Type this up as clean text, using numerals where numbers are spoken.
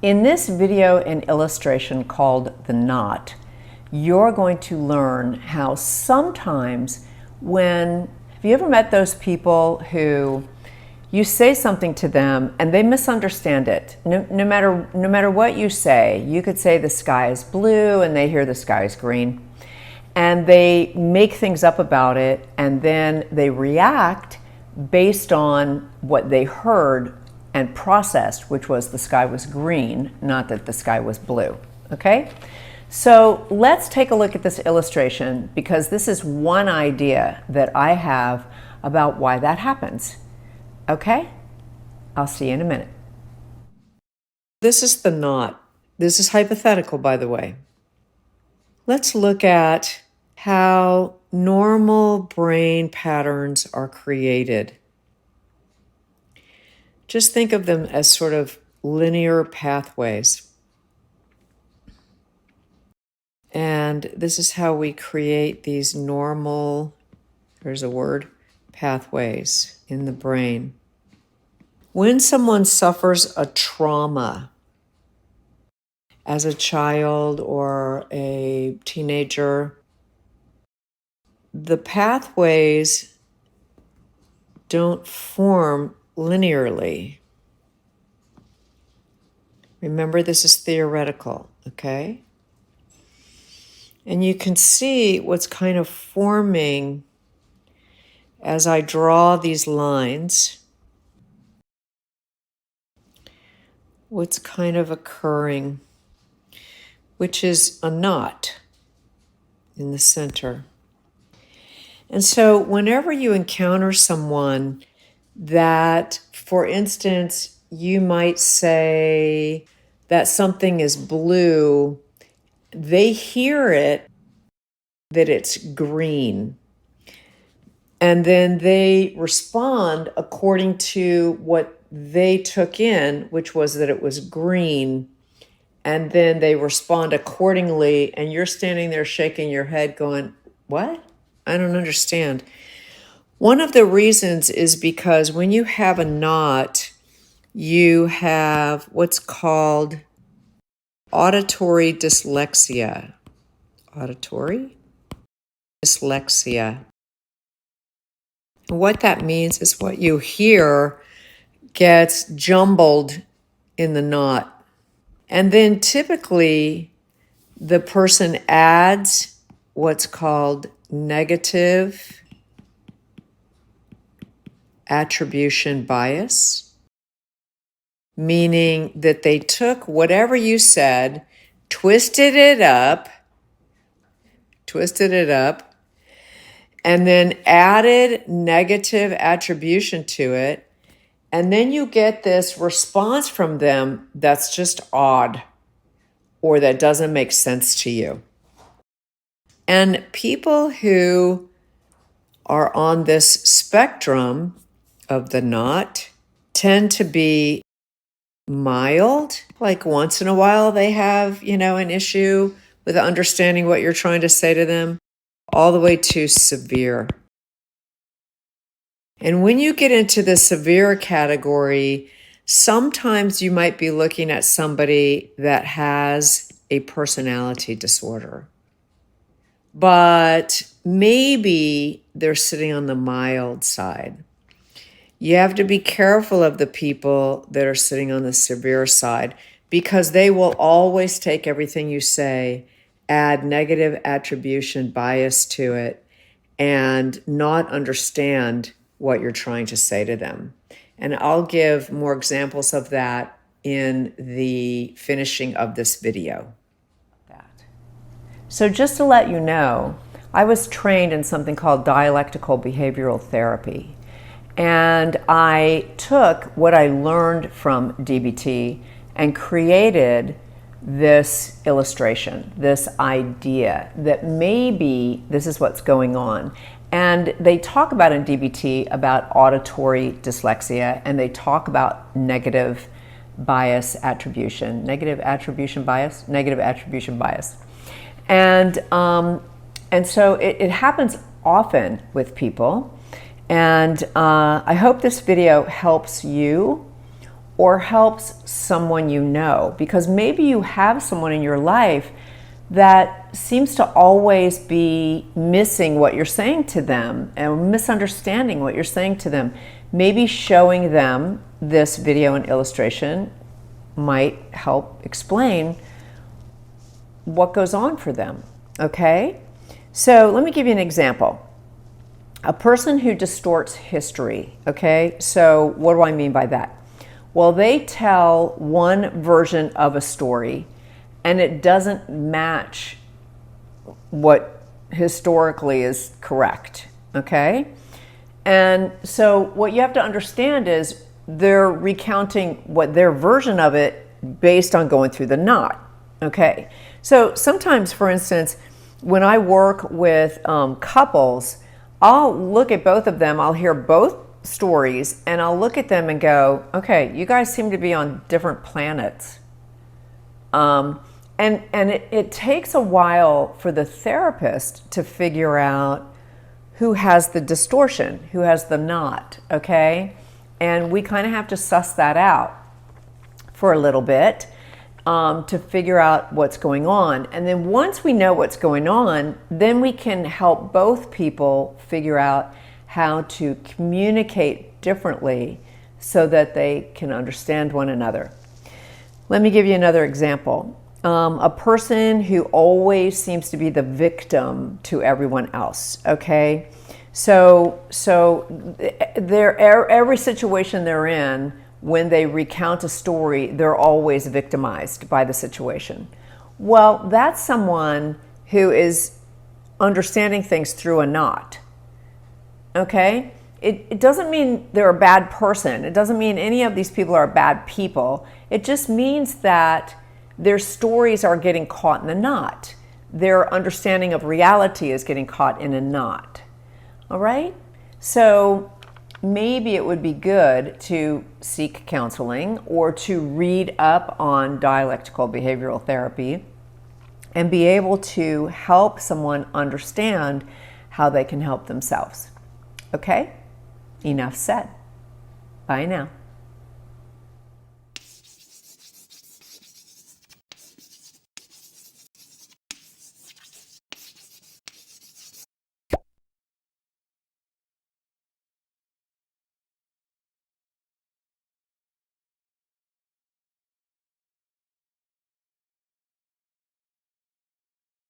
In this video and illustration called The Knot, you're going to learn how sometimes have you ever met those people who you say something to them and they misunderstand it? No matter what you say, you could say the sky is blue and they hear the sky is green. And they make things up about it, and then they react based on what they heard and processed, which was the sky was green, not that the sky was blue, okay? So let's take a look at this illustration, because this is one idea that I have about why that happens, okay? I'll see you in a minute. This is the knot. This is hypothetical, by the way. Let's look at how normal brain patterns are created. Just think of them as sort of linear pathways. And this is how we create these normal, there's a word, pathways in the brain. When someone suffers a trauma as a child or a teenager, the pathways don't form linearly. Remember, this is theoretical, okay? And you can see what's kind of forming as I draw these lines, what's kind of occurring, which is a knot in the center. And so whenever you encounter someone that, for instance, you might say that something is blue, they hear it that it's green. And then they respond according to what they took in, which was that it was green. And then they respond accordingly. And you're standing there shaking your head going, what? I don't understand. One of the reasons is because when you have a knot, you have what's called auditory dyslexia. Auditory dyslexia. What that means is what you hear gets jumbled in the knot. And then typically the person adds what's called negative attribution bias, meaning that they took whatever you said, twisted it up, and then added negative attribution to it. And then you get this response from them that's just odd or that doesn't make sense to you. And people who are on this spectrum of the knot tend to be mild, like once in a while they have, an issue with understanding what you're trying to say to them, all the way to severe. And when you get into the severe category, sometimes you might be looking at somebody that has a personality disorder. But maybe they're sitting on the mild side. You have to be careful of the people that are sitting on the severe side, because they will always take everything you say, add negative attribution bias to it, and not understand what you're trying to say to them. And I'll give more examples of that in the finishing of this video. So just to let you know, I was trained in something called Dialectical Behavioral Therapy. And I took what I learned from DBT and created this illustration, this idea that maybe this is what's going on. And they talk about in DBT about auditory dyslexia, and they talk about negative attribution bias. And so it happens often with people. And I hope this video helps you or helps someone you know, because maybe you have someone in your life that seems to always be missing what you're saying to them and misunderstanding what you're saying to them. Maybe showing them this video and illustration might help explain what goes on for them, okay? So let me give you an example. A person who distorts history, okay? So what do I mean by that? Well, they tell one version of a story and it doesn't match what historically is correct, okay? And so what you have to understand is they're recounting what their version of it based on going through the knot, okay? So sometimes, for instance, when I work with couples, I'll look at both of them, I'll hear both stories, and I'll look at them and go, okay, you guys seem to be on different planets. And it takes a while for the therapist to figure out who has the distortion, who has the knot, okay? And we kind of have to suss that out for a little bit to figure out what's going on. And then once we know what's going on, then we can help both people figure out how to communicate differently so that they can understand one another. Let me give you another example. A person who always seems to be the victim to everyone else, okay? So every situation they're in, when they recount a story, they're always victimized by the situation. Well, that's someone who is understanding things through a knot, okay? It doesn't mean they're a bad person. It doesn't mean any of these people are bad people. It just means that their stories are getting caught in the knot. Their understanding of reality is getting caught in a knot. All right? So maybe it would be good to seek counseling or to read up on dialectical behavioral therapy and be able to help someone understand how they can help themselves. Okay? Enough said. Bye now.